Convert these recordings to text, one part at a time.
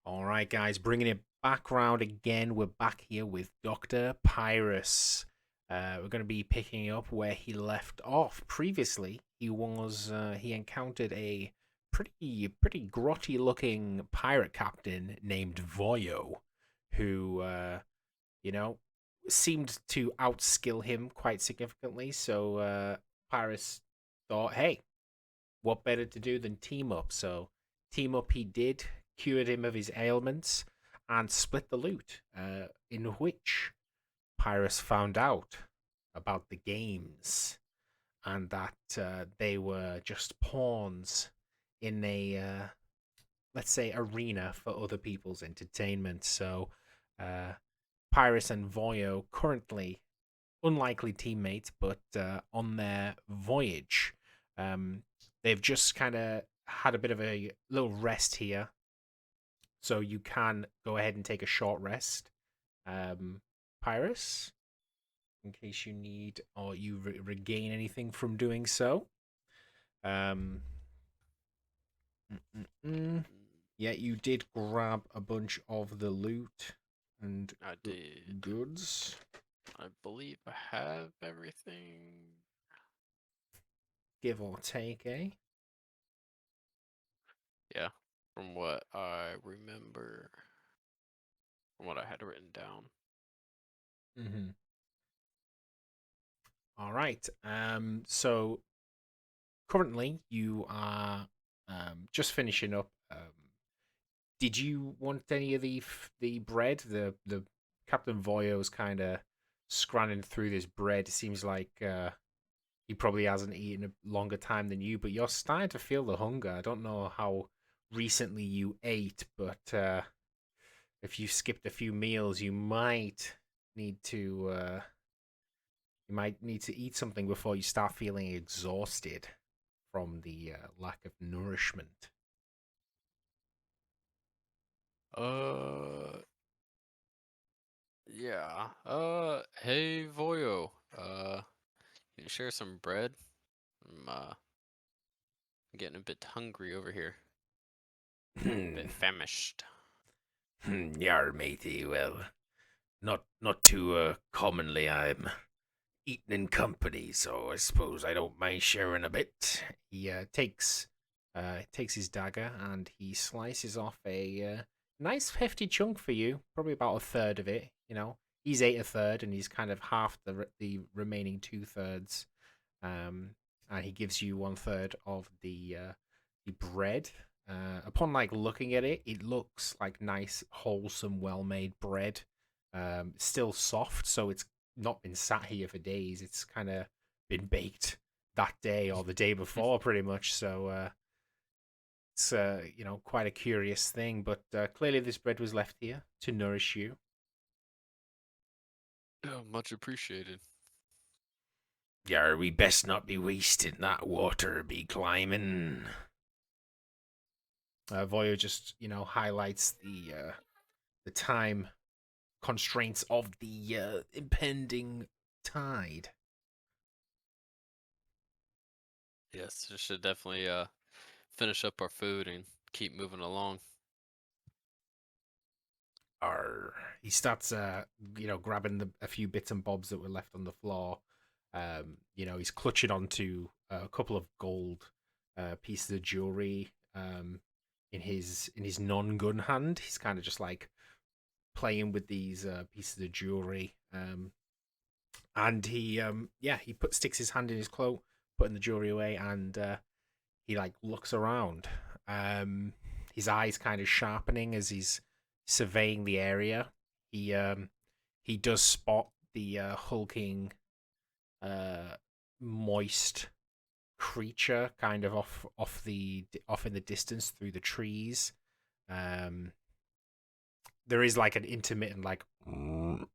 All right, guys, bringing it back round again. We're back here with Dr. Pyrus. We're going to be picking up where he left off. Previously, he encountered a pretty grotty looking pirate captain named Voyo, who you know seemed to outskill him quite significantly. So Pyrus thought, hey, what better to do than team up? So team up he did, cured him of his ailments, and split the loot, in which Pyrrhus found out about the games and that they were just pawns in a, let's say, arena for other people's entertainment. So Pyrrhus and Voyo currently unlikely teammates, but on their voyage, um, they've just kind of had a bit of a little rest here. So you can go ahead and take a short rest, Pyrus, in case you need or you regain anything from doing so. Um, mm, mm, mm. Yeah, you did grab a bunch of the loot and I did. goods, I believe I have everything. give or take, eh? Yeah, from what I remember, from what I had written down. Mm-hmm. All right. So currently you are just finishing up. Did you want any of the bread? The Captain Voyo's kind of scranning through this bread. It seems like he probably hasn't eaten a longer time than you, but you're starting to feel the hunger. I don't know how recently you ate, but if you skipped a few meals, need to uh, you might need to eat something before you start feeling exhausted from the lack of nourishment. Uh, yeah. Hey Voyo. Can you share some bread? I'm getting a bit hungry over here. A bit famished. Yar, matey. Well, not too commonly. I'm eating in company, so I suppose I don't mind sharing a bit. He takes his dagger and he slices off a nice hefty chunk for you, probably about a third of it. He's ate a third, and he's kind of half the remaining two thirds. Um, and he gives you one third of the bread. Upon like looking at it, it looks like nice, wholesome, well-made bread. Still soft, so it's not been sat here for days. It's kind of been baked that day or the day before, pretty much. So it's quite a curious thing. But clearly, this bread was left here to nourish you. Yeah, much appreciated. Yar, we best not be wasting that water, be climbing. Voyo just highlights the time constraints of the impending tide. Yes, we should definitely finish up our food and keep moving along. Arr. He starts, grabbing a few bits and bobs that were left on the floor. He's clutching onto a couple of gold pieces of jewelry in his non-gun hand. He's kind of just like playing with these pieces of jewelry. And he sticks his hand in his cloak, putting the jewelry away, and he like looks around. His eyes kind of sharpening as he's surveying the area. He does spot the hulking, uh, moist creature kind of off in the distance through the trees. Um, there is like an intermittent like coming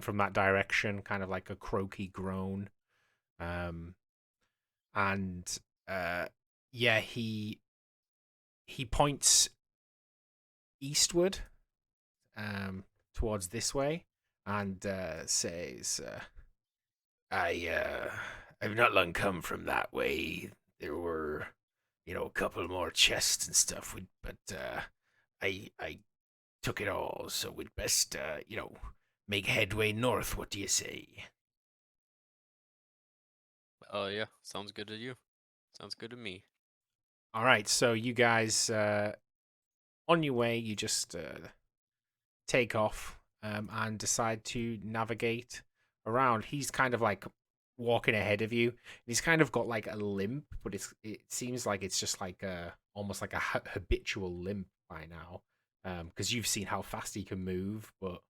from that direction, kind of like a croaky groan. Um, and yeah, he points eastward, towards this way, and says, "I've not long come from that way. There were a couple more chests and stuff. But I took it all, so we'd best make headway north. What do you say? Oh yeah, sounds good to you. Sounds good to me. All right, so you guys on your way, you just take off and decide to navigate around. He's kind of like walking ahead of you. He's kind of got like a limp, but it seems like it's just like a almost like a habitual limp by now, because you've seen how fast he can move, but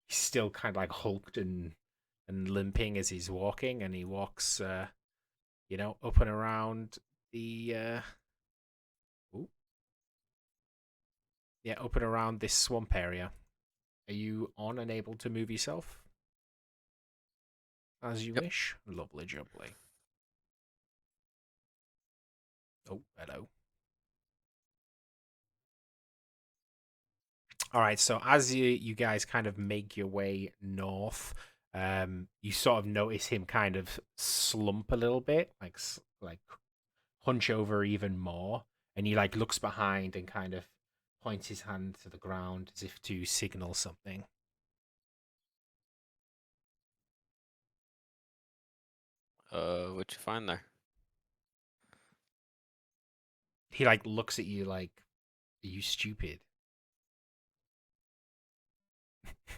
he's still kind of like hulked and limping as he's walking, and he walks, up and around the ooh, yeah, up and around this swamp area. Are you on and able to move yourself as you Yep. wish? Lovely jubbly. Oh, hello. All right, so as you guys kind of make your way north, you sort of notice him kind of slump a little bit, like hunch over even more, and he like looks behind and kind of points his hand to the ground as if to signal something. What you find there? He like looks at you like, "Are you stupid?"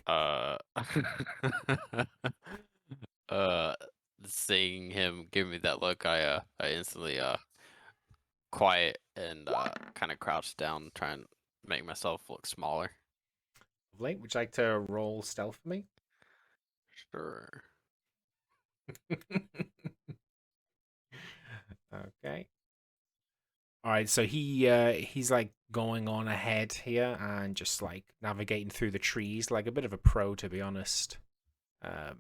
Uh, uh, seeing him give me that look, I instantly quiet and kind of crouch down, try and make myself look smaller. Lovely. Would you like to roll stealth for me? Sure. Okay. All right, so he's like going on ahead here and just like navigating through the trees like a bit of a pro, to be honest. Um,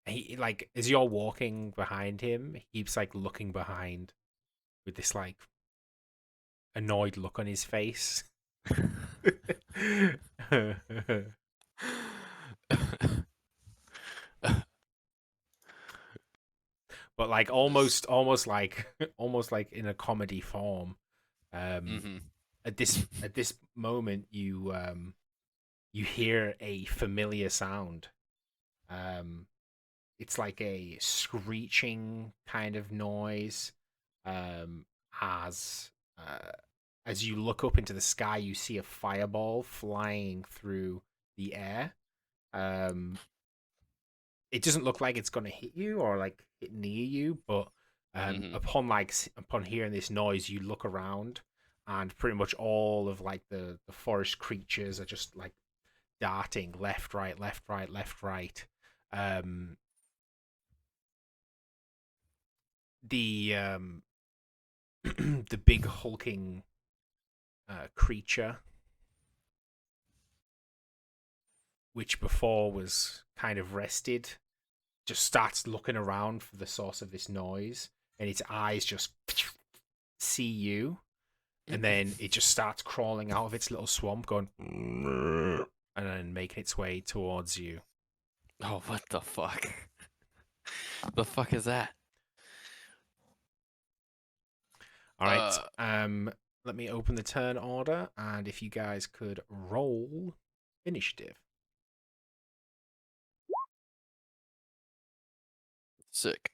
he like as you're walking behind him, he keeps like looking behind with this like annoyed look on his face. But like Just. almost like almost like in a comedy form. Um, Mm-hmm. at this moment, you hear a familiar sound. Um, it's like a screeching kind of noise. Um, as uh, as you look up into the sky, you see a fireball flying through the air. Um, it doesn't look like it's gonna hit you or like hit near you, but Mm-hmm. upon hearing this noise, you look around, and pretty much all of like the forest creatures are just like darting left, right, left, right, left, right. Um, the the big hulking creature, which before was kind of rested, just starts looking around for the source of this noise, and its eyes just see you, and then it just starts crawling out of its little swamp, going, and then making its way towards you. Oh, what the fuck? The fuck is that? All right. Uh, Let me open the turn order, and if you guys could roll initiative. sick.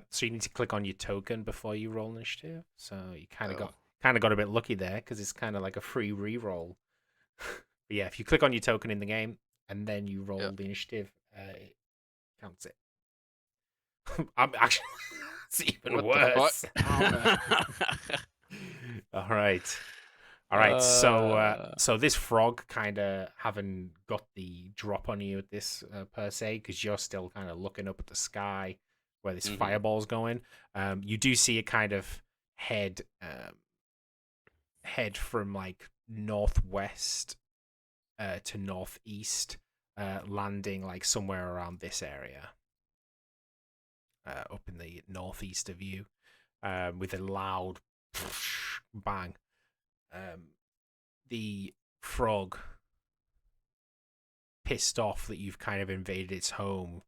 So you need to click on your token before you roll initiative. So you kind of Oh, got a bit lucky there because it's kind of like a free re-roll. But yeah, if you click on your token in the game and then you yeah. roll the initiative, it counts it. I'm actually it's even What the fuck? worse. Oh no. All right. All right. uh, So this frog kind of haven't got the drop on you at this per se because you're still kind of looking up at the sky where this mm-hmm. fireball's going. You do see it kind of head from like northwest to northeast, landing like somewhere around this area. up in the northeast of you, with a loud bang. The frog, pissed off that you've kind of invaded its home,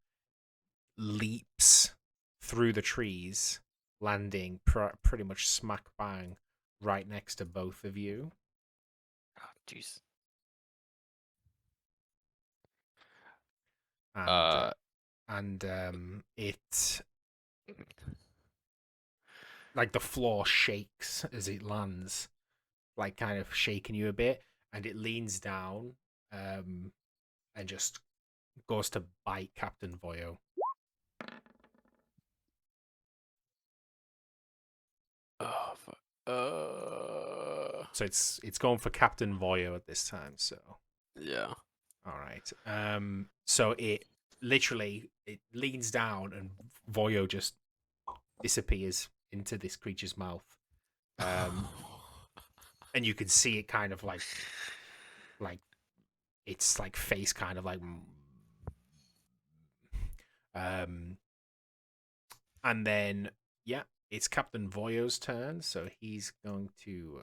leaps through the trees, landing pretty much smack bang right next to both of you. Oh, jeez. And Uh, it, like, the floor shakes as it lands, like kind of shaking you a bit, and it leans down, and just goes to bite Captain Voyo. oh, So it's going for Captain Voyo at this time. So yeah. all right. So it leans down, and Voyo just disappears into this creature's mouth. Um, and you can see it kind of like its like face kind of like um and then yeah, it's Captain Voyo's turn, so he's going to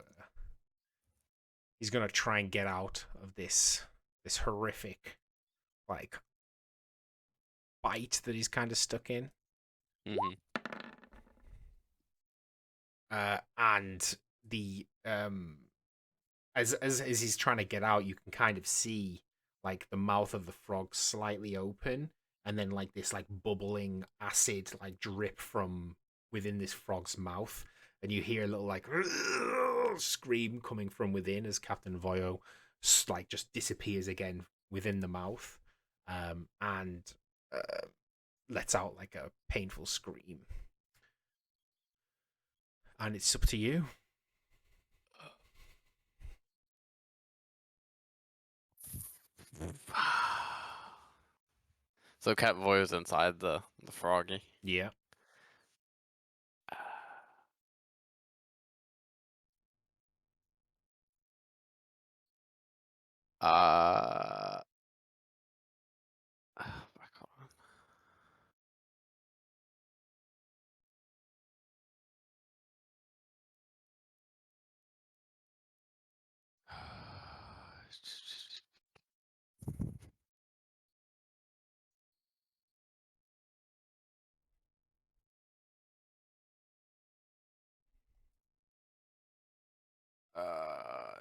try and get out of this horrific like bite that he's kind of stuck in. Mm-hmm. And the as he's trying to get out, you can kind of see like the mouth of the frog slightly open, and then like this like bubbling acid like drip from within this frog's mouth, and you hear a little like scream coming from within as Captain Voyo like just disappears again within the mouth, and uh, lets out like a painful scream. And it's up to you. So Cat Voy's inside the froggy. Yeah. Uh, back on. Uh,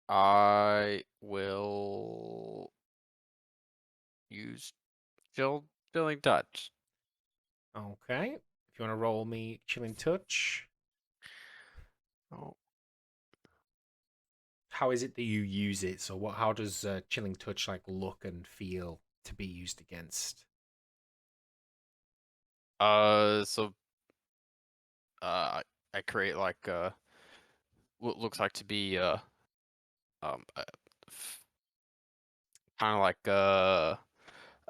I will use chilling touch. Okay. If you want to roll me Chilling Touch, Oh, how is it that you use it? So what? How does Chilling Touch like look and feel to be used against? so I create like what looks like to be um uh, kind of like a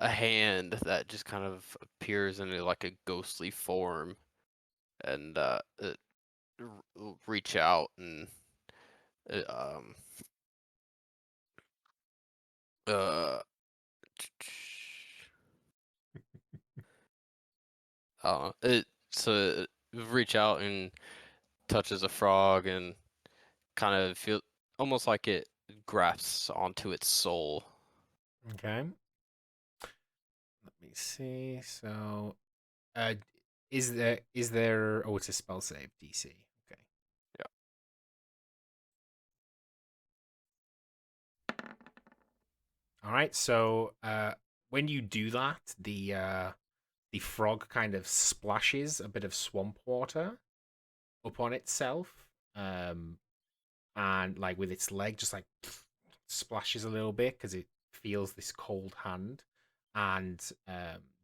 hand that just kind of appears in like a ghostly form, and it reach out and it, uh it so it reach out and touches a frog and kind of feel almost like it grasps onto its soul. Okay. Let me see. So, uh, is there? Oh, it's a spell save DC. Okay. Yeah. All right. So, when you do that, the frog kind of splashes a bit of swamp water upon itself, um, and like with its leg, just like splashes a little bit because it feels this cold hand, and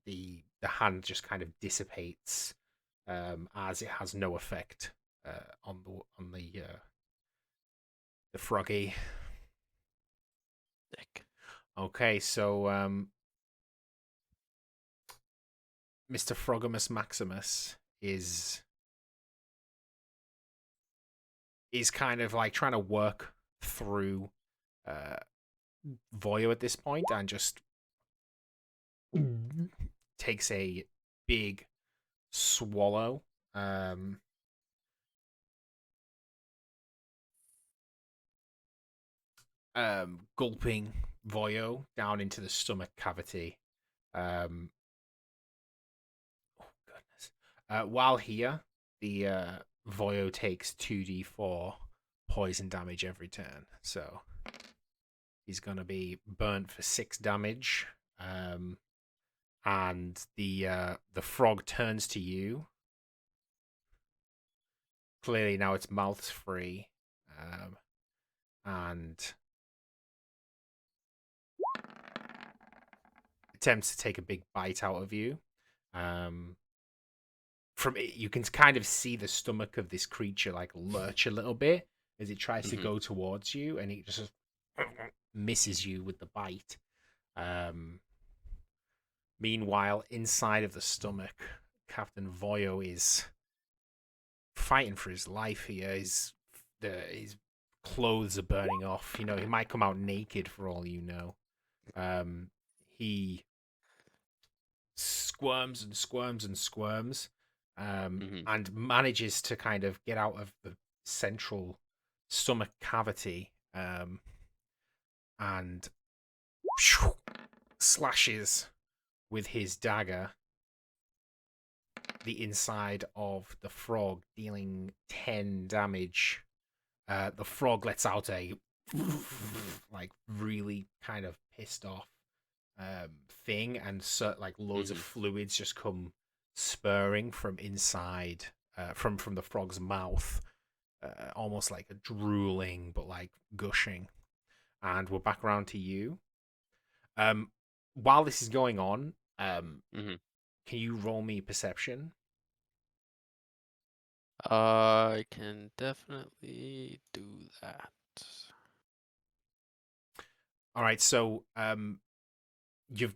the hand just kind of dissipates, as it has no effect on the froggy. Dick. Okay, so Mr. Frogamus Maximus is kind of like trying to work through uh Voyo at this point, and just takes a big swallow. Um, Gulping Voyo down into the stomach cavity. Um, oh goodness! While here, the Voyo takes 2d4 poison damage every turn. So he's gonna be burnt for 6 damage. And the frog turns to you. Clearly now its mouth's free, and attempts to take a big bite out of you. Um, from it, you can kind of see the stomach of this creature like lurch a little bit as it tries to Mm-hmm. go towards you, and it just misses you with the bite. Um, Meanwhile, inside of the stomach, Captain Voyo is fighting for his life here. His clothes are burning off. You know, he might come out naked for all you know. He squirms and squirms and squirms, Mm-hmm. and manages to kind of get out of the central stomach cavity, and slashes with his dagger the inside of the frog, dealing 10 damage. The frog lets out a like really kind of pissed off thing, and so like loads of Mm-hmm. fluids just come spurring from inside, from the frog's mouth, almost like a drooling but like gushing. And we're back around to you. Um, while this is going on, Mm-hmm. can you roll me perception? I can definitely do that. All right, so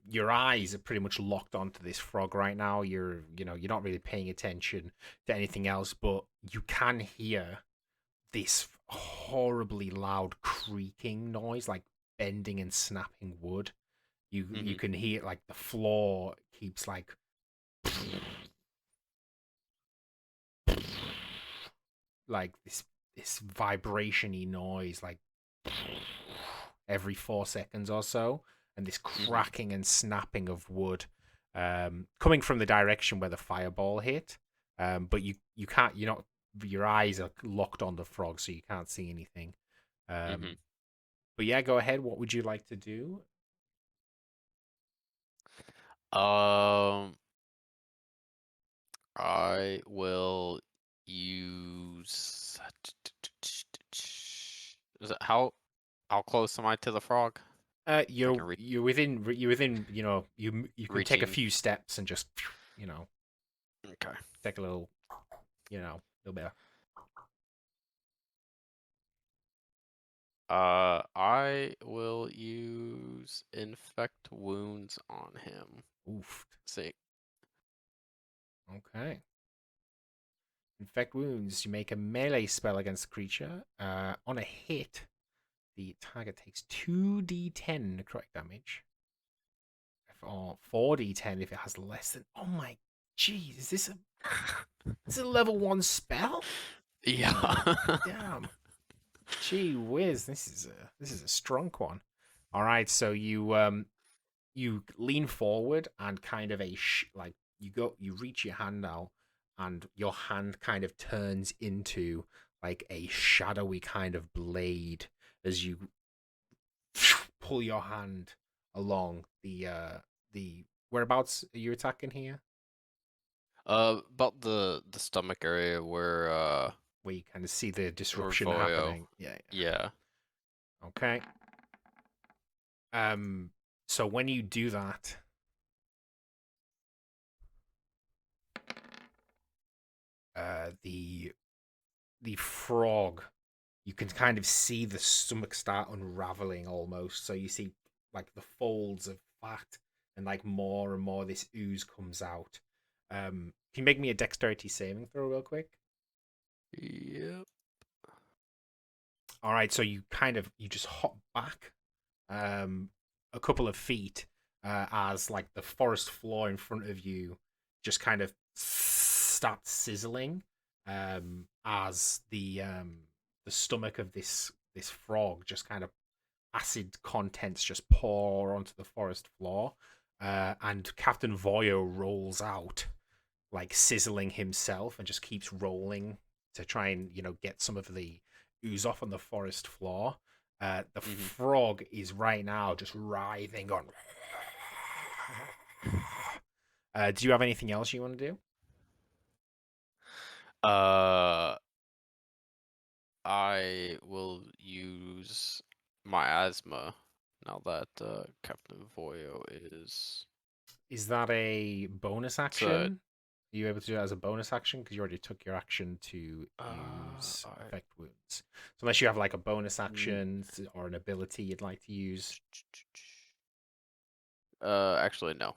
your eyes are pretty much locked onto this frog right now. You're not really paying attention to anything else, but you can hear this horribly loud creaking noise, like bending and snapping wood. You Mm-hmm. can hear like the floor keeps like like this vibration-y noise, like every 4 seconds or so, and this Mm-hmm. cracking and snapping of wood, coming from the direction where the fireball hit. But you can't, you're not, your eyes are locked on the frog, so you can't see anything. Mm-hmm. But yeah, go ahead. What would you like to do? Um, I will use. Is it how close am I to the frog? I You're can you're within. You can take a reaching. few steps and just Okay. take a little little bit. I will use infect wounds on him. Oof. See. Okay. Infect wounds. You make a melee spell against the creature. On a hit, the target takes 2d10 necrotic damage, or 4d10 if it has less than. Oh my, jeez! Is this a level 1 spell? Yeah. Damn. Gee whiz! This is a strong one. All right, so you lean forward and kind of like you reach your hand out, and your hand kind of turns into like a shadowy kind of blade as you pull your hand along the whereabouts are you attacking here, About the stomach area where you kind of see the where disruption Voyo. happening. Yeah, Yeah. yeah. Okay. So when you do that, the frog, you can kind of see the stomach start unraveling almost. So you see like the folds of fat, and like more and more this ooze comes out. Can you make me a dexterity saving throw real quick? Yep. All right, so you just hop back um a couple of feet, as like the forest floor in front of you just kind of starts sizzling as the stomach of this frog just kind of acid contents just pour onto the forest floor, and Captain Voyo rolls out like sizzling himself and just keeps rolling to try and get some of the ooze off on the forest floor. The Mm-hmm. frog is right now just writhing on. Do you have anything else you want to do? Uh, I will use my asthma now that Captain Voyo is. Is that a bonus So, action? Are you able to do that as a bonus action? Because you already took your action to use I. affect wounds. So unless you have like a bonus mm, action or an ability you'd like to use. Actually, no.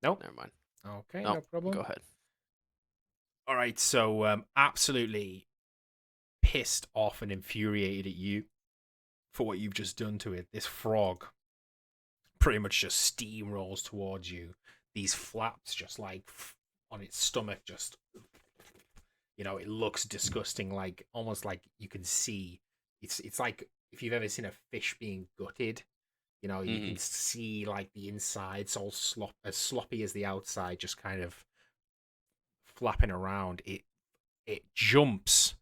Nope. Never mind. Okay, No, no go problem. ahead. All right, so absolutely pissed off and infuriated at you for what you've just done to it. This frog pretty much just steamrolls towards you. These flaps just like on its stomach, just it looks disgusting, like almost like you can see. It's like if you've ever seen a fish being gutted. You Mm-hmm. can see like the inside's all as sloppy as the outside, just kind of flapping around. It jumps.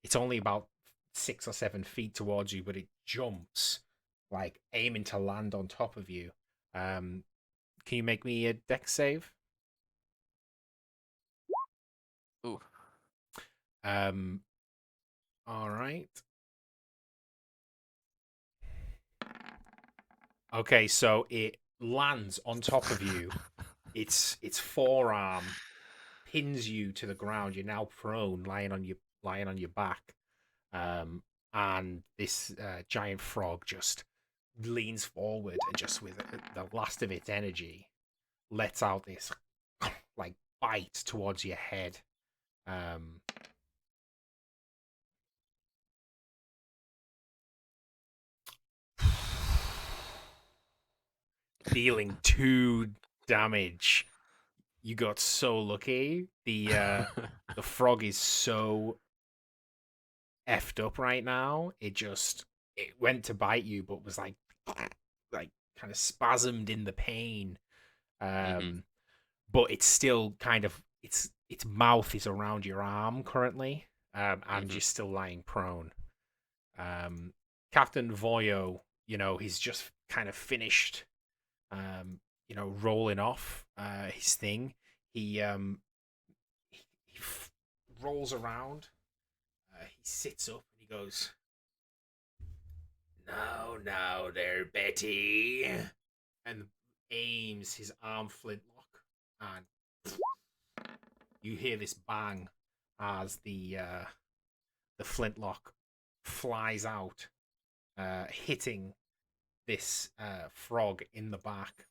It's only about 6 or 7 feet towards you, but it jumps, like aiming to land on top of you. Um, can you make me a dex save? Ooh. Um, all right. Okay, so it lands on top of you. Its forearm pins you to the ground. You're now prone, lying on your back. And this giant frog just leans forward and just with the last of its energy lets out this like bite towards your head. Um, dealing 2 damage. You got so lucky. The frog is so effed up right now. It went to bite you, but was like kind of spasmed in the pain. Mm-hmm. Um, but it's still kind of its mouth is around your arm currently, and Mm-hmm. you're still lying prone. Um, Captain Voyo, he's just kind of finished, rolling off his thing. He rolls around. He sits up and he goes, "No, no, there, Betty," and aims his arm flintlock, and you hear this bang as the flintlock flies out, hitting this frog in the back.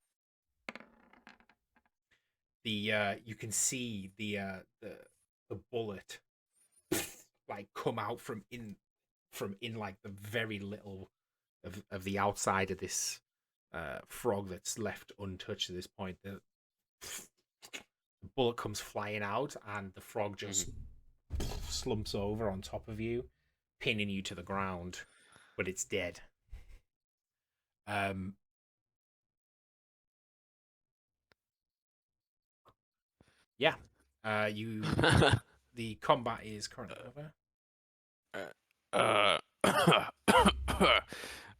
You can see the bullet like come out from in like the very little of the outside of this frog that's left untouched at this point. The bullet comes flying out, and the frog just Mm-hmm. slumps over on top of you, pinning you to the ground, but it's dead. Um, yeah. You The combat is currently over.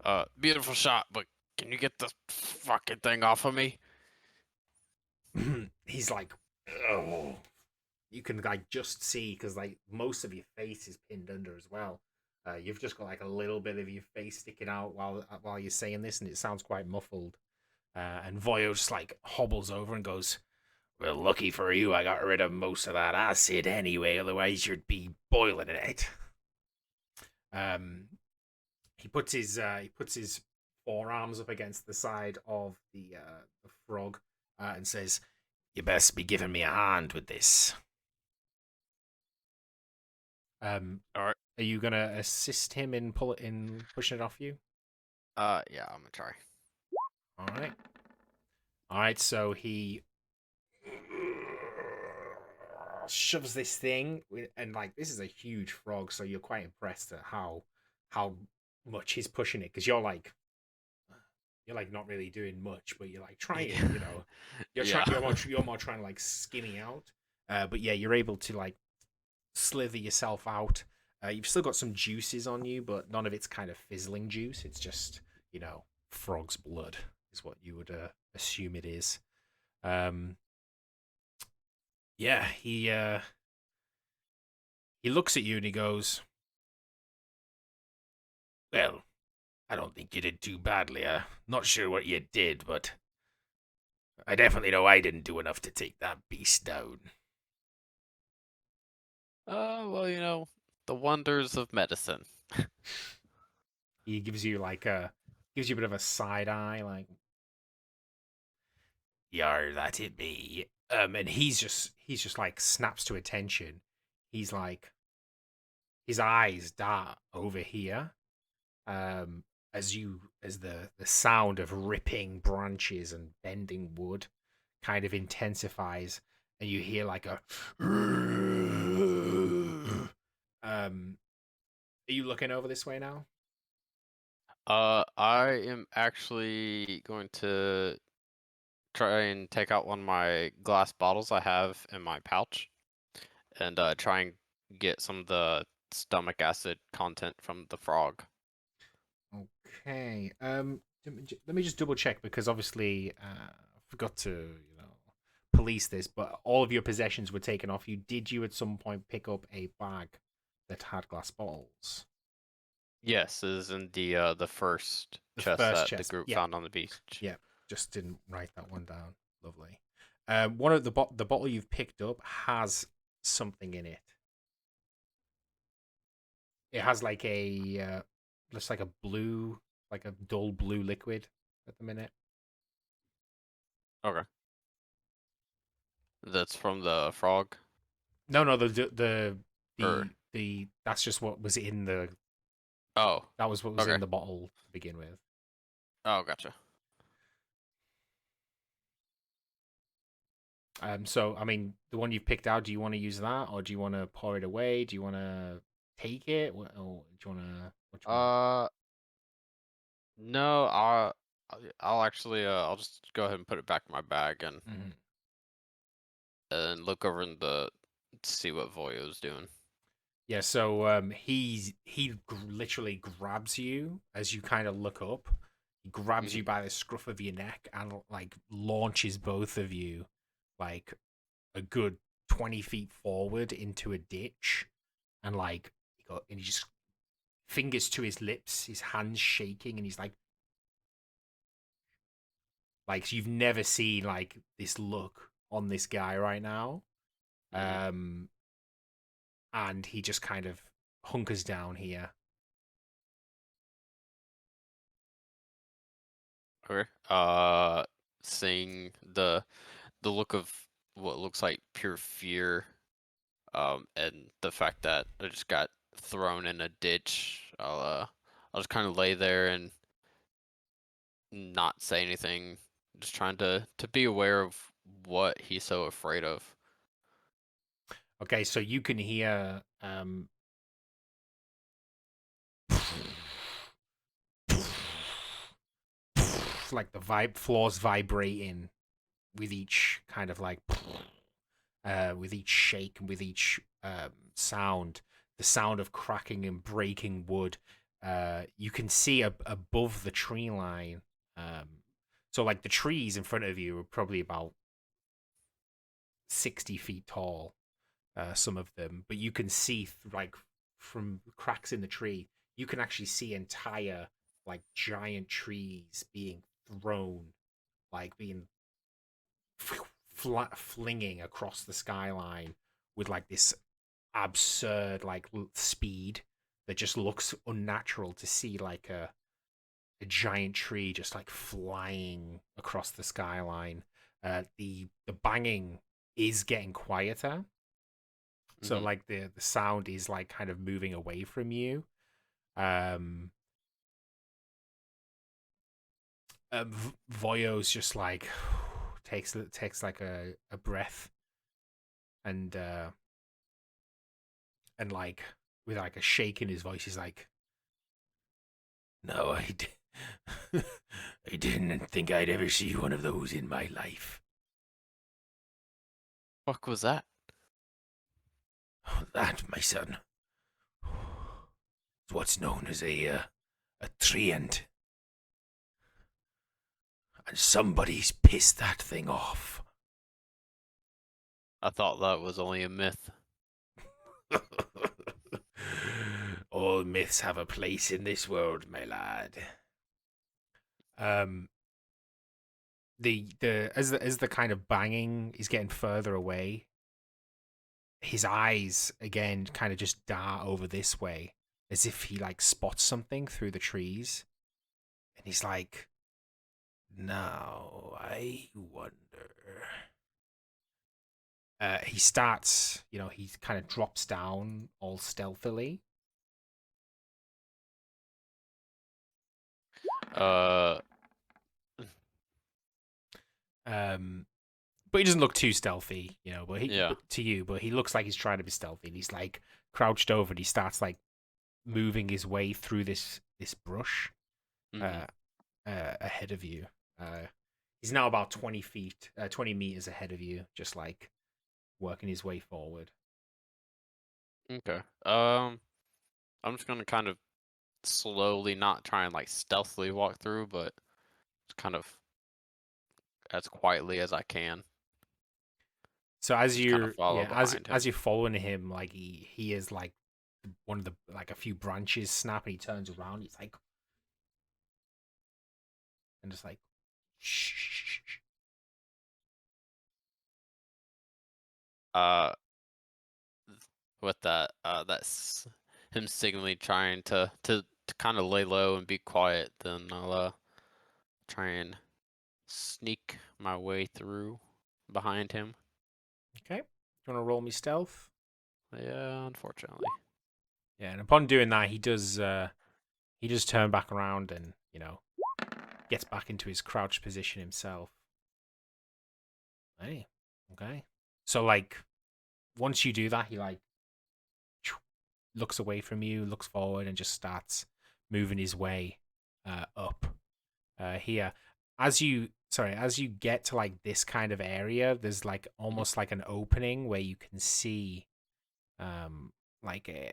uh, beautiful shot, but can you get this fucking thing off of me? He's like, oh. You can like just see because like most of your face is pinned under as well. You've just got like a little bit of your face sticking out while you're saying this, and it sounds quite muffled. And Voyo just like hobbles over and goes, "Well, lucky for you, I got rid of most of that acid anyway. Otherwise, you'd be boiling in it." Um, he puts his forearms up against the side of the frog and says, "You best be giving me a hand with this." All right. Are you gonna assist him in pushing it off you? Yeah, I'm gonna try. All right. All right. So shoves this thing, and like this is a huge frog, so you're quite impressed at how much he's pushing it because you're like not really doing much, but you're like trying, Yeah. you're trying, Yeah. you're more trying to like skinny out. But yeah, you're able to like slither yourself out. You've still got some juices on you, but none of it's kind of fizzling juice. It's just frog's blood is what you would assume it is. Um, yeah, he looks at you and he goes, "Well, I don't think you did too badly. Not sure what you did, but I definitely know I didn't do enough to take that beast down." Well, the wonders of medicine. He gives you a bit of a side eye, like, "Yar, that it be." And he's just like snaps to attention. He's like his eyes dart over here, um, as the sound of ripping branches and bending wood kind of intensifies, and you hear like a. Are you looking over this way now? I am actually going to try and take out one of my glass bottles I have in my pouch and try and get some of the stomach acid content from the frog. Okay. Let me just double check because obviously I forgot to police this, but all of your possessions were taken off you. Did you at some point pick up a bag that had glass bottles? Yes, this is in the first The chest first that the chest. group Yep. found on the beach. Yep. Just didn't write that one down. Lovely. One of the bottle you've picked up has something in it. It has like looks like a blue, like a dull blue liquid at the minute. Okay. That's from the frog, No, no, the or the that's just what was in the oh, that was what was okay. in the bottle to begin with. Oh, gotcha. So I mean, the one you've picked out, do you want to use that, or do you want to pour it away? Do you want to take it, or do you want to? What do you want? Uh, no, I'll actually I'll just go ahead and put it back in my bag Mhm. and look over in the see what Voyo's doing. Yeah, so literally grabs you as you kind of look up. He grabs you Hmm. by the scruff of your neck and like launches both of you like a good 20 feet forward into a ditch, and like he just fingers to his lips, his hands shaking, and he's like you've never seen like this look on this guy right now. Hmm. um and he just kind of hunkers down here. Okay. Seeing the look of what looks like pure fear, and the fact that I just got thrown in a ditch, I'll just kind of lay there and not say anything, just trying to be aware of what he's so afraid of. Okay, so you can hear like the floors vibrating with each kind of like with each shake and with each sound, the sound of cracking and breaking wood. You can see above the tree line. So like the trees in front of you are probably about 60 feet tall, some of them, but you can see like from cracks in the tree, you can actually see entire like giant trees being thrown, like being flinging across the skyline with like this absurd like speed that just looks unnatural to see like a giant tree just like flying across the skyline. The banging is getting quieter, so Hmm. like the sound is like kind of moving away from you. um Voyo's just like takes like a breath, and like with like a shake in his voice, he's like, "No, I didn't think I'd ever see one of those in my life. Fuck was that? That, my son, is what's known as a treant, and somebody's pissed that thing off." I thought that was only a myth. All myths have a place in this world, my lad. Um, as the kind of banging is getting further away, his eyes again kind of just dart over this way, as if he like spots something through the trees, and he's like, "Now I wonder." He starts, he kind of drops down all stealthily. Uh, Um, but he doesn't look too stealthy, yeah. but he looks like he's trying to be stealthy. And he's like crouched over, and he starts like moving his way through this brush Mm-hmm. uh, ahead of you. He's now about 20 meters ahead of you, just like working his way forward. Okay. I'm just gonna kind of slowly, not try and like stealthily walk through, but just kind of as quietly as I can. So as Just kind of you're follow yeah behind as him. you're following him, like he is like one of the like a few branches snap, and he turns around. He's like and just like shh. Uh, with that, that's him signaling, trying to kind of lay low and be quiet. Then I'll try and sneak my way through behind him. Okay, you want to roll me stealth? Yeah, unfortunately. Yeah, and upon doing that, he does turn back around and gets back into his crouched position himself. Hey, okay. So like once you do that, he like looks away from you, looks forward, and just starts moving his way up here. As you get to like this kind of area, there's like Mhm, almost like an opening where you can see like a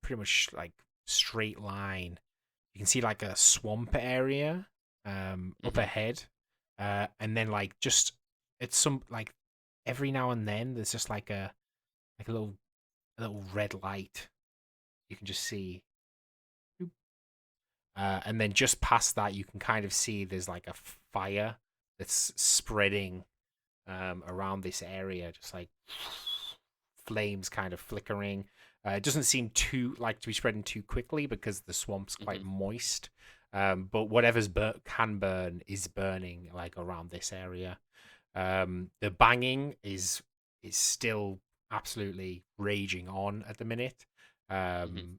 pretty much like straight line. You can see like a swamp area up mhm, ahead, and then like just it's some like every now and then there's just like a little red light you can just see. And then just past that, you can kind of see there's like a fire that's spreading around this area, just like flames kind of flickering. It doesn't seem too like to be spreading too quickly because the swamp's quite mhm, moist. But whatever's can burn is burning like around this area. The banging is still absolutely raging on at the minute. mhm, Um,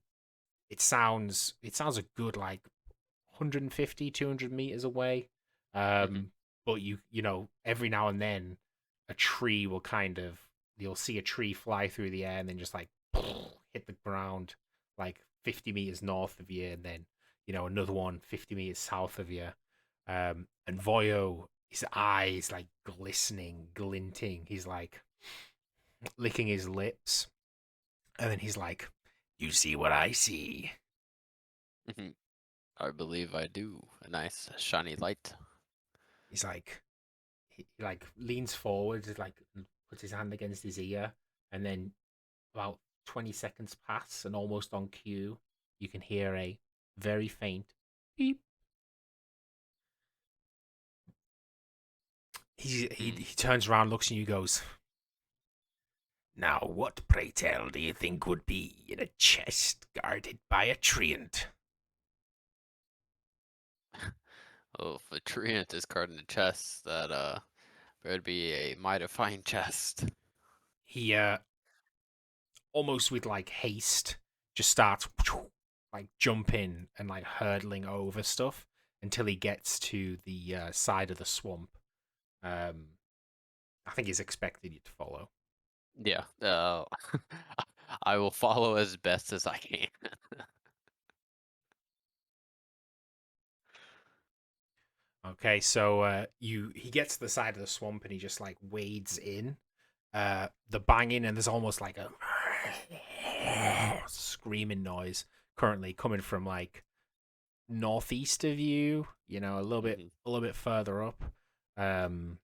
it sounds a good like 150 200 meters away. mhm, But every now and then a tree will kind of you'll see a tree fly through the air and then just like hit the ground like 50 meters north of you, and then another one 50 meters south of you. And Voyo, his eyes like glistening, glinting, he's like licking his lips, and then he's like, "You see what I see?" mhm. I believe I do. A nice shiny light. He's like, he like leans forward, like puts his hand against his ear, and then about 20 seconds pass, and almost on cue, you can hear a very faint beep. He turns around, looks at you, goes, "Now, what, pray tell, do you think would be in a chest guarded by a treant?" Oh, if a treant is carved in the chest, that would be a mighty fine chest. He almost with like haste just starts like jumping and like hurdling over stuff until he gets to the side of the swamp. um I think he's expected you to follow. Yeah. I will follow as best as I can. Okay, so he gets to the side of the swamp and he just like wades in. The banging and there's almost like a screaming noise currently coming from like northeast of you. You know, Hmm. a little bit further up. Um,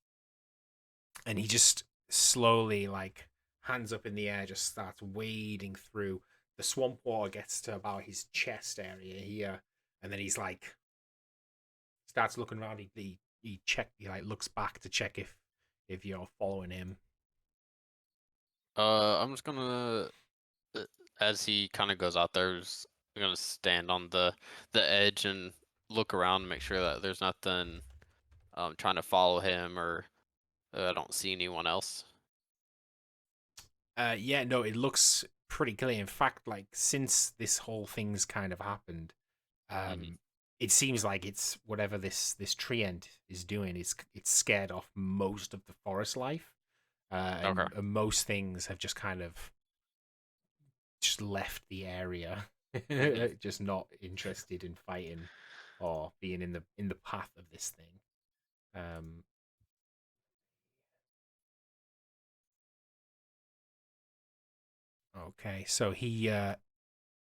and he just slowly like hands up in the air just starts wading through. The swamp water gets to about his chest area here, and then he's like starts looking around. He like looks back to check if you're following him. I'm just gonna, uh, as he kind of goes out there, gonna stand on the edge and look around, and make sure that there's nothing trying to follow him, or I don't see anyone else. Yeah, no, it looks pretty clear. In fact, like since this whole thing's kind of happened, Hmm. um, it seems like it's whatever this tree ant is doing. It's scared off most of the forest life, Okay. and most things have just kind of just left the area, Hmm. just not interested in fighting or being in the path of this thing. Um, okay, so he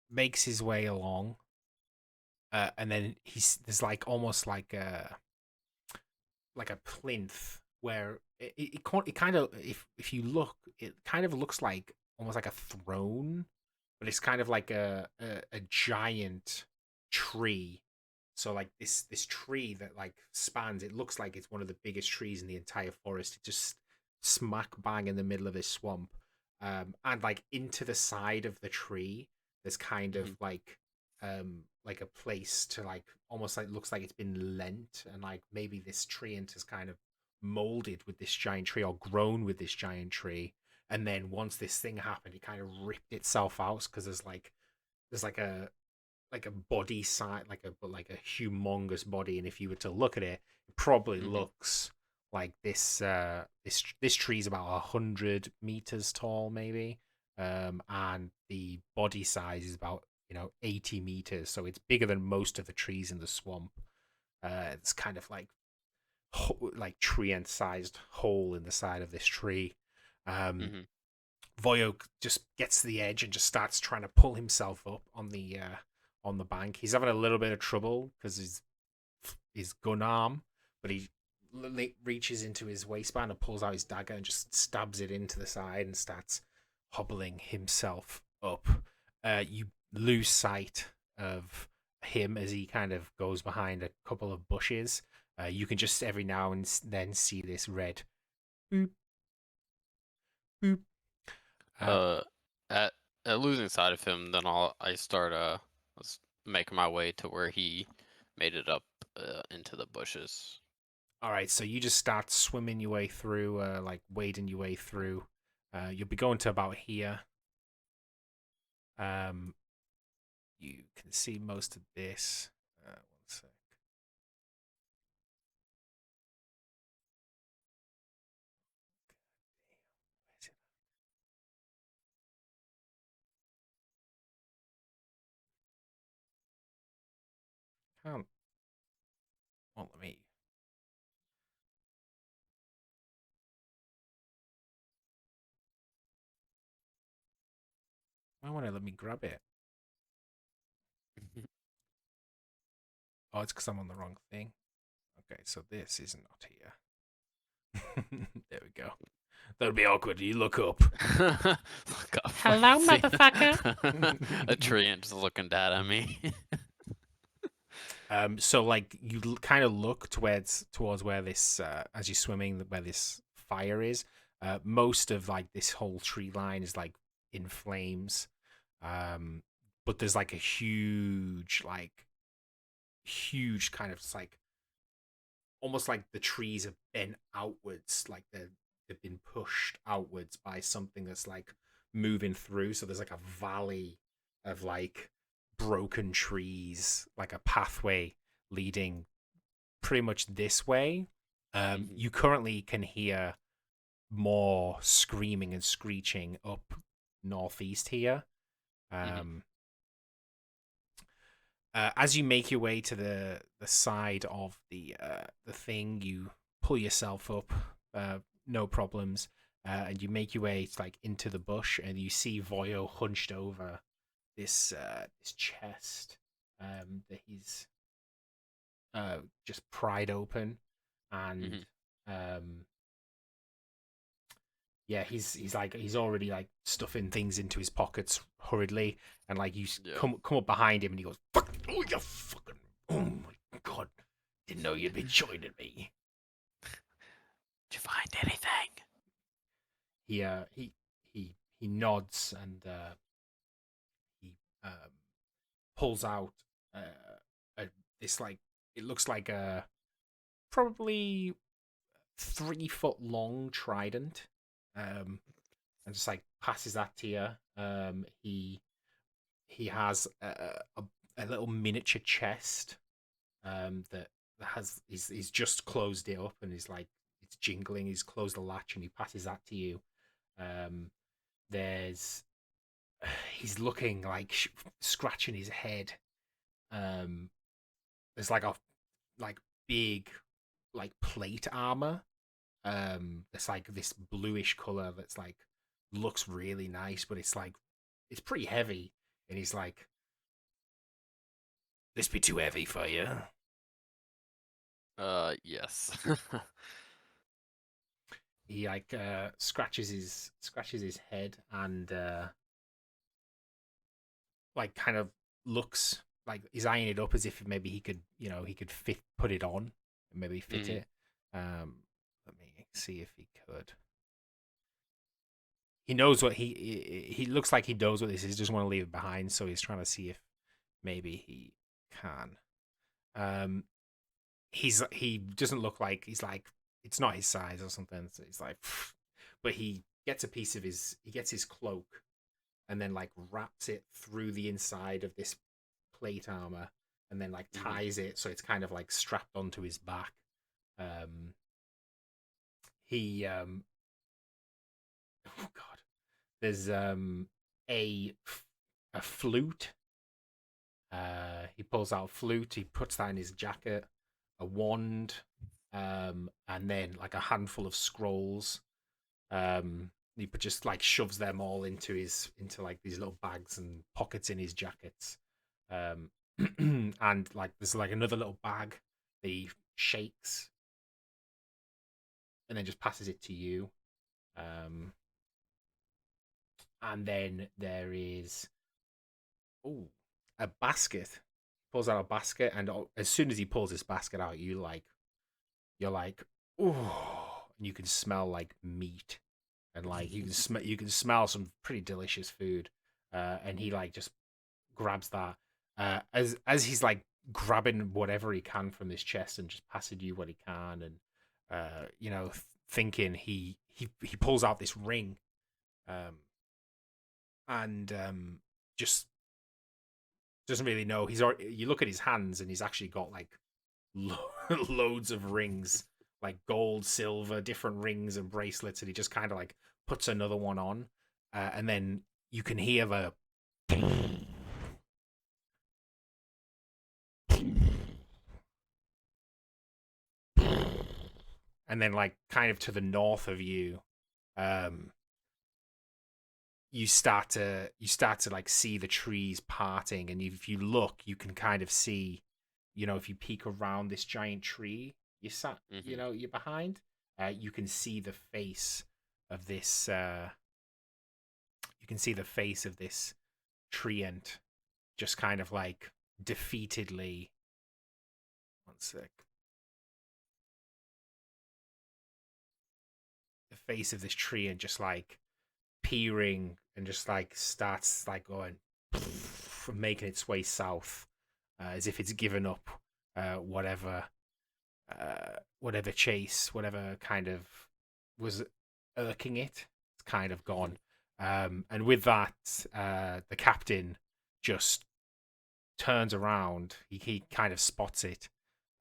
makes his way along, and then there's like almost like a plinth where it kind of if you look, it kind of looks like almost like a throne, but it's kind of like a giant tree. So like this tree that like spans, it looks like it's one of the biggest trees in the entire forest. It just smack bang in the middle of this swamp, and like into the side of the tree, there's kind of Hmm. like a place to like almost like looks like it's been lent, and like maybe this tree ant has kind of molded with this giant tree or grown with this giant tree, and then once this thing happened it kind of ripped itself out because there's like a body size, like a humongous body, and if you were to look at it, it probably Hmm. looks like this tree is about 100 meters tall, maybe, and the body size is about 80 meters, so it's bigger than most of the trees in the swamp. It's kind of like tree ant sized hole in the side of this tree. Um, Hmm. Voyo just gets to the edge and just starts trying to pull himself up on the bank. He's having a little bit of trouble because his gun arm, but he reaches into his waistband and pulls out his dagger and just stabs it into the side and starts hobbling himself up. You lose sight of him as he kind of goes behind a couple of bushes. You can just every now and then see this red boop boop. Uh, Uh, at losing sight of him, then I start making my way to where he made it up into the bushes. all right, so you just start swimming your way through, like wading your way through. You'll be going to about here. Um, you can see most of this. One sec. Can't. Won't let me. Why won't it let me grab it? Oh, it's because I'm on the wrong thing. Okay, so this is not here. There we go. That'll be awkward. You look up. Look up. I Hello, see motherfucker. a tree and just looking down at me. So like you kind of look towards where this as you're swimming where this fire is. Most of like this whole tree line is like in flames. But there's like a huge kind of like almost like the trees have been outwards, like they've been pushed outwards by something that's like moving through. So there's like a valley of like broken trees, like a pathway leading pretty much this way. Mhm. You currently can hear more screaming and screeching up northeast here. Mm-hmm. Um, as you make your way to the side of the thing, you pull yourself up, no problems, and you make your way like into the bush, and you see Voyo hunched over this chest that he's just pried open, and Mm-hmm. um, yeah, he's already like stuffing things into his pockets hurriedly, and like you Yeah. come up behind him, and he goes, "Fuck! Oh, you fucking! Oh my god! Didn't know you'd be joining me." Did you find anything? He nods and he pulls out uh, a, this like it looks like a probably 3 foot long trident, and just like passes that to you. He has a little miniature chest that has he's just closed it up and he's like it's jingling. He's closed the latch and he passes that to you. Um, there's he's looking like scratching his head. Um, there's like a like big like plate armor. It's like this bluish color that's like looks really nice, but it's like it's pretty heavy. And he's like, "This be too heavy for you." Yes. He like scratches his head and like kind of looks like he's eyeing it up as if maybe he could he could fit put it on and maybe fit Mm-hmm. it. Um, let me see if he could. He knows what he looks like he knows what this is. Just want to leave it behind, so he's trying to see if maybe he can. Um, he doesn't look like he's like it's not his size or something. So he's like, "Pfft." But he gets his cloak and then like wraps it through the inside of this plate armor and then like Mm-hmm. ties it so it's kind of like strapped onto his back. Um, he oh god, there's a a flute. He pulls out a flute. He puts that in his jacket. A wand, and then like a handful of scrolls. He just like shoves them all into like these little bags and pockets in his jackets. Um, and like there's like another little bag that he shakes and then just passes it to you. Um, and then there is oh a basket. Pulls out a basket, and as soon as he pulls this basket out, you're like, oh, and you can smell like meat, and like you can smell some pretty delicious food. And he like just grabs that as he's like grabbing whatever he can from this chest and just passing you what he can, and thinking he pulls out this ring, um, and just doesn't really know. You look at his hands and he's actually got like loads of rings, like gold, silver, different rings and bracelets, and he just kind of like puts another one on, and then you can hear the and then like kind of to the north of you, um, you start to like see the trees parting, and if you look, you can kind of see, if you peek around this giant tree, Mm-hmm. you're behind, you can see the face of this. You can see the face of this treant, just kind of like defeatedly. One sec. The face of this treant just like peering and just like starts like going making its way south, as if it's given up whatever whatever chase, whatever kind of was irking it. It's kind of Mm-hmm. gone. And with that, the captain just turns around. He kind of spots it,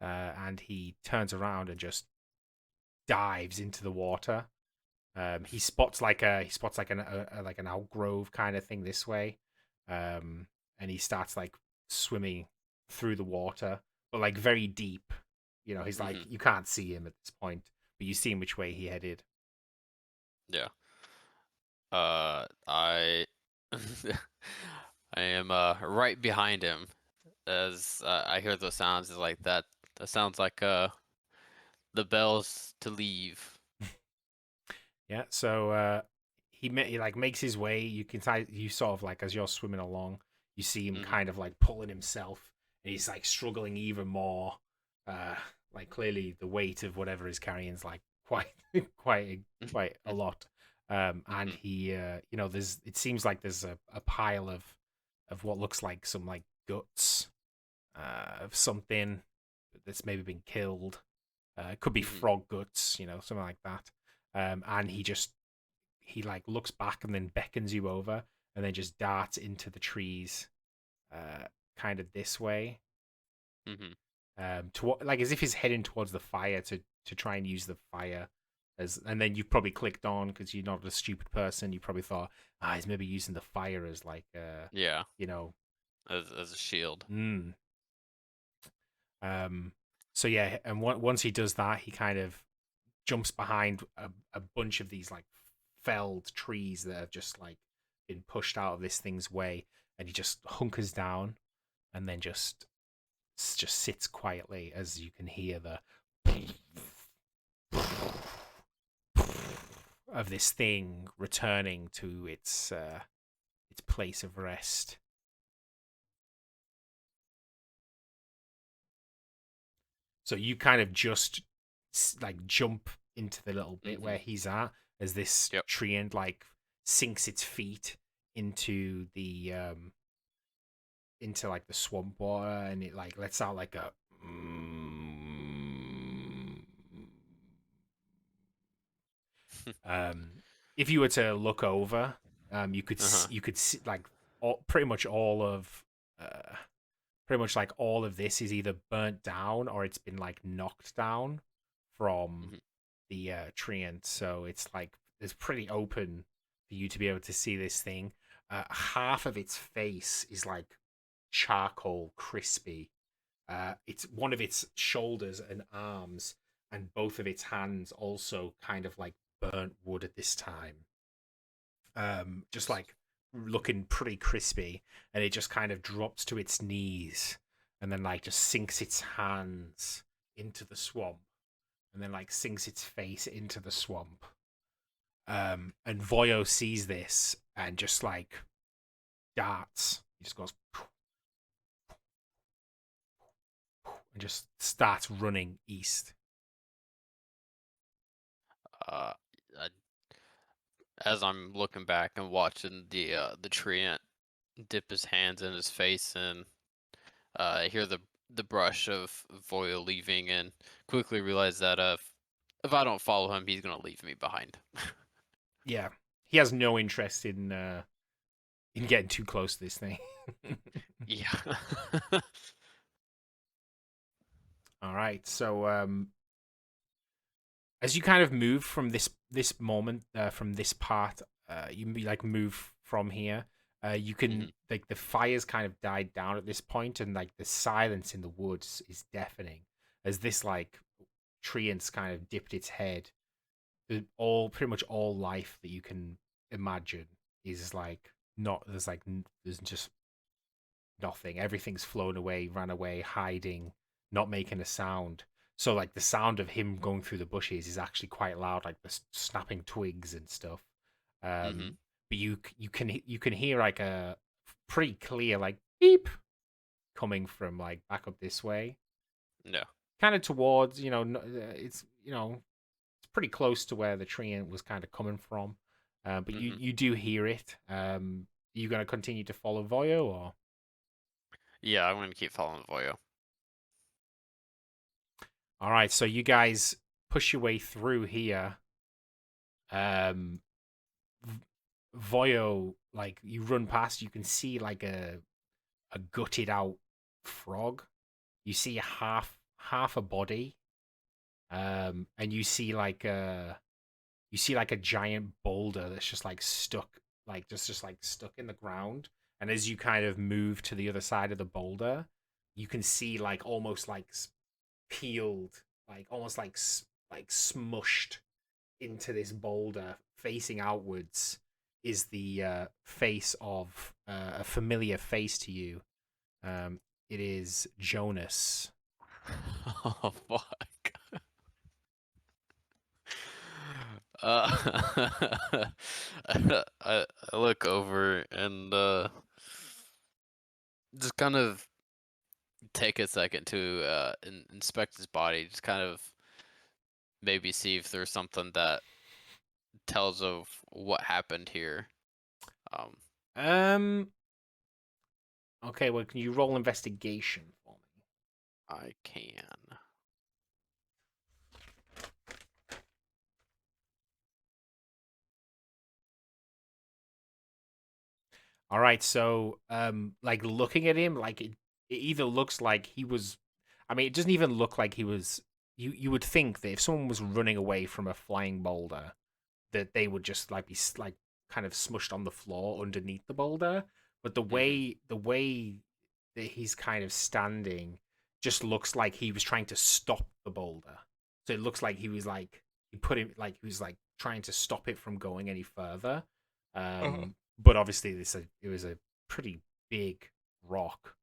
and he turns around and just dives into the water. Like an outgrove kind of thing this way, and he starts like swimming through the water, but like very deep. He's like Mhm. you can't see him at this point, but you see him which way he headed. Yeah. I I am right behind him as I hear those sounds. It's like that. That sounds like the bells to leave. Yeah, so he like makes his way. You sort of like as you're swimming along, you see him Mhm. kind of like pulling himself, and he's like struggling even more. Uh, like clearly the weight of whatever he's carrying is like quite quite quite a lot. And Mhm. he there's it seems like there's a pile of what looks like some like guts of something that's maybe been killed. It could be Mhm. frog guts, something like that. And he like looks back and then beckons you over, and then just darts into the trees, uh, kind of this way, Mhm. to like as if he's heading towards the fire to try and use the fire and then you've probably clicked on because you're not a stupid person. You probably thought, he's maybe using the fire as like, Yeah. you know, As a shield. mm. um. So yeah, and once he does that, he kind of jumps behind a bunch of these like felled trees that have just like been pushed out of this thing's way, and he just hunkers down and then just sits quietly as you can hear the of this thing returning to its place of rest. So you kind of just like jump into the little bit where Mhm. he's at as this Yep. tree and like sinks its feet into like the swamp water, and it like lets out like a um if you were to look over, Uh-huh. you could see like pretty much all of pretty much like all of this is either burnt down or it's been like knocked down from Mhm. the treant. So it's like it's pretty open for you to be able to see this thing. Half of its face is like charcoal crispy. It's one of its shoulders and arms and both of its hands also kind of like burnt wood at this time. Just like looking pretty crispy, and it just kind of drops to its knees and then like just sinks its hands into the swamp and then like sinks its face into the swamp. And Voyo sees this and just like darts. He just goes and just starts running east. Uh, I, as I'm looking back and watching the treant dip his hands in his face and I hear the brush of Voyo leaving and quickly realize that if I don't follow him, he's gonna leave me behind. Yeah, he has no interest in getting too close to this thing. Yeah. All right, so as you kind of move from this moment, from this part, like move from here. You can Mhm. like the fires kind of died down at this point, and like the silence in the woods is deafening as this like treant's kind of dipped its head. All pretty much all life that you can imagine is like not there's like there's just nothing. Everything's flown away, ran away, hiding, not making a sound. So like the sound of him going through the bushes is actually quite loud, like the snapping twigs and stuff. Mhm. But you can hear like a pretty clear like beep coming from like back up this way, No. kind of towards it's it's pretty close to where the tree was kind of coming from. But you Mhm. you do hear it. You gonna continue to follow Voyo or? Yeah, I'm gonna keep following Voyo. All right, so you guys push your way through here. Um, Voyo, like you run past, you can see like a gutted out frog. You see half a body. And you see like you see like a giant boulder that's just like stuck, like just like stuck in the ground. And as you kind of move to the other side of the boulder, you can see like almost like peeled, like almost like smushed into this boulder, facing outwards, is the face of a familiar face to you. It is Jonas. Oh fuck. Uh, I look over and just kind of take a second to inspect his body, just kind of maybe see if there's something that tells of what happened here. Um, Um. Okay. Well, can you roll investigation for me? I can. All right. So, like looking at him, like it either looks like he was. I mean, it doesn't even look like he was. You would think that if someone was running away from a flying boulder, that they would just like be like kind of smushed on the floor underneath the boulder. But Mhm. the way that he's kind of standing just looks like he was trying to stop the boulder. So it looks like he was like he put him like he was like trying to stop it from going any further. Uh-huh. But obviously it was a pretty big rock.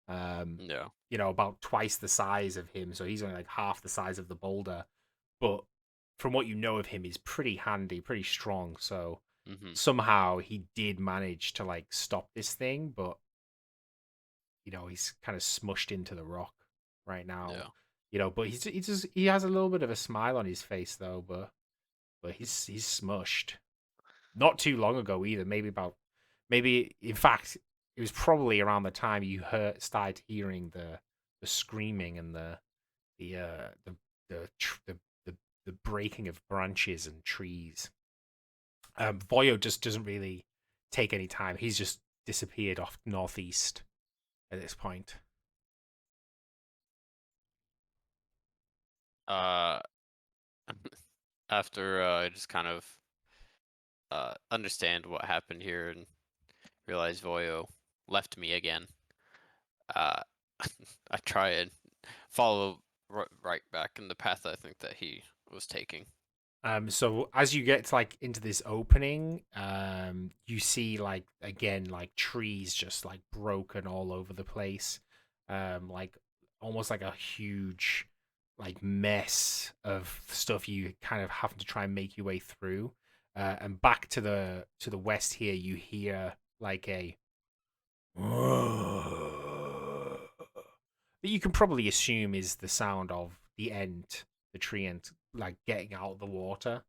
Um, Yeah. about twice the size of him, so he's only like half the size of the boulder. But from what you know of him, he's pretty handy, pretty strong. So Mhm. somehow he did manage to like stop this thing, but he's kind of smushed into the rock right now. Yeah. But he has a little bit of a smile on his face though, but he's smushed. Not too long ago either. Maybe in fact it was probably around the time you started hearing the screaming and the uh the the tr- the breaking of branches and trees. Voyo just doesn't really take any time. He's just disappeared off northeast at this point. Uh, after I just kind of understand what happened here and realize Voyo left me again, uh, I try and follow right back in the path I think that he was taking. So as you get like into this opening, you see like again like trees just like broken all over the place, like almost like a huge like mess of stuff you kind of having to try and make your way through. And back to the west here, you hear like a that you can probably assume is the sound of the tree ant, like getting out of the water,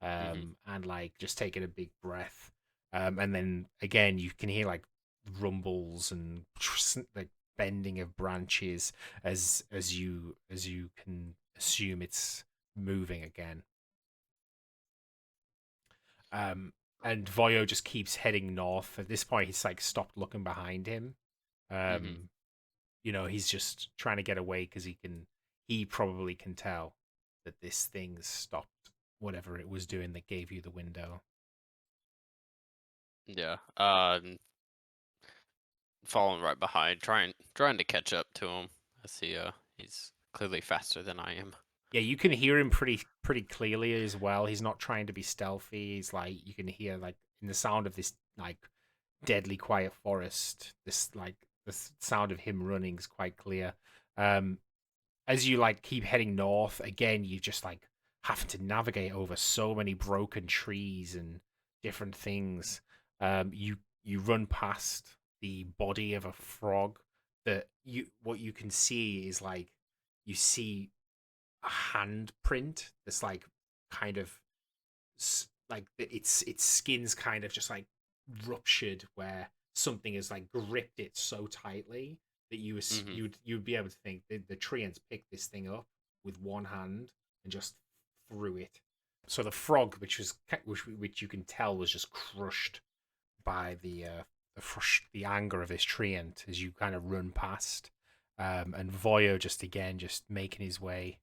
Mhm. and like just taking a big breath. And then again, you can hear like rumbles and like bending of branches as you can assume it's moving again. Um, and Voyo just keeps heading north. At this point, he's like stopped looking behind him. Mhm. Um, he's just trying to get away because he probably can tell that this thing's stopped whatever it was doing that gave you the window. Yeah. Following right behind, trying to catch up to him. I see. He's clearly faster than I am. Yeah, you can hear him pretty clearly as well. He's not trying to be stealthy. He's like you can hear like in the sound of this like deadly quiet forest. This like sound of him running is quite clear. Um, as you like keep heading north again, you just like having to navigate over so many broken trees and different things. You run past the body of a frog that you what you can see is like you see a handprint that's like kind of like its skin's kind of just like ruptured where something has like gripped it so tightly that Mhm. you'd be able to think the treants picked this thing up with one hand and just threw it. So the frog, which you can tell was just crushed by the anger of this treant as you kind of run past, and Voyo just again just making his way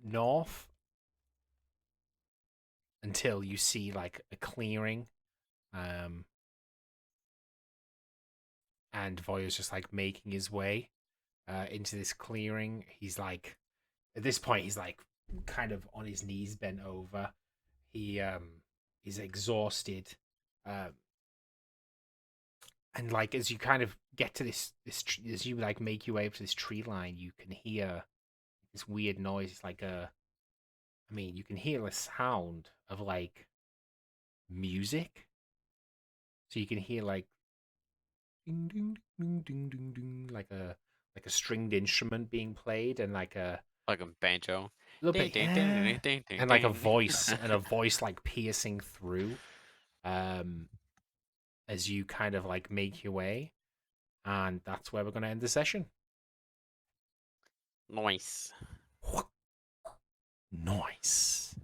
north. until you see like a clearing. Um, and Voya's just like making his way into this clearing. He's like, at this point, he's like kind of on his knees, bent over. He is exhausted, um, and like as you kind of get to as you like make your way up to this tree line, you can hear this weird noise. It's like I mean, you can hear a sound of like music. So you can hear like ding ding ding ding ding ding like a stringed instrument being played and like a Like a banjo. little Ding bit, ding ding yeah, ding ding ding and like ding. a voice like piercing through um as you kind of like make your way, and that's where we're going to end the session. Nice. Nice.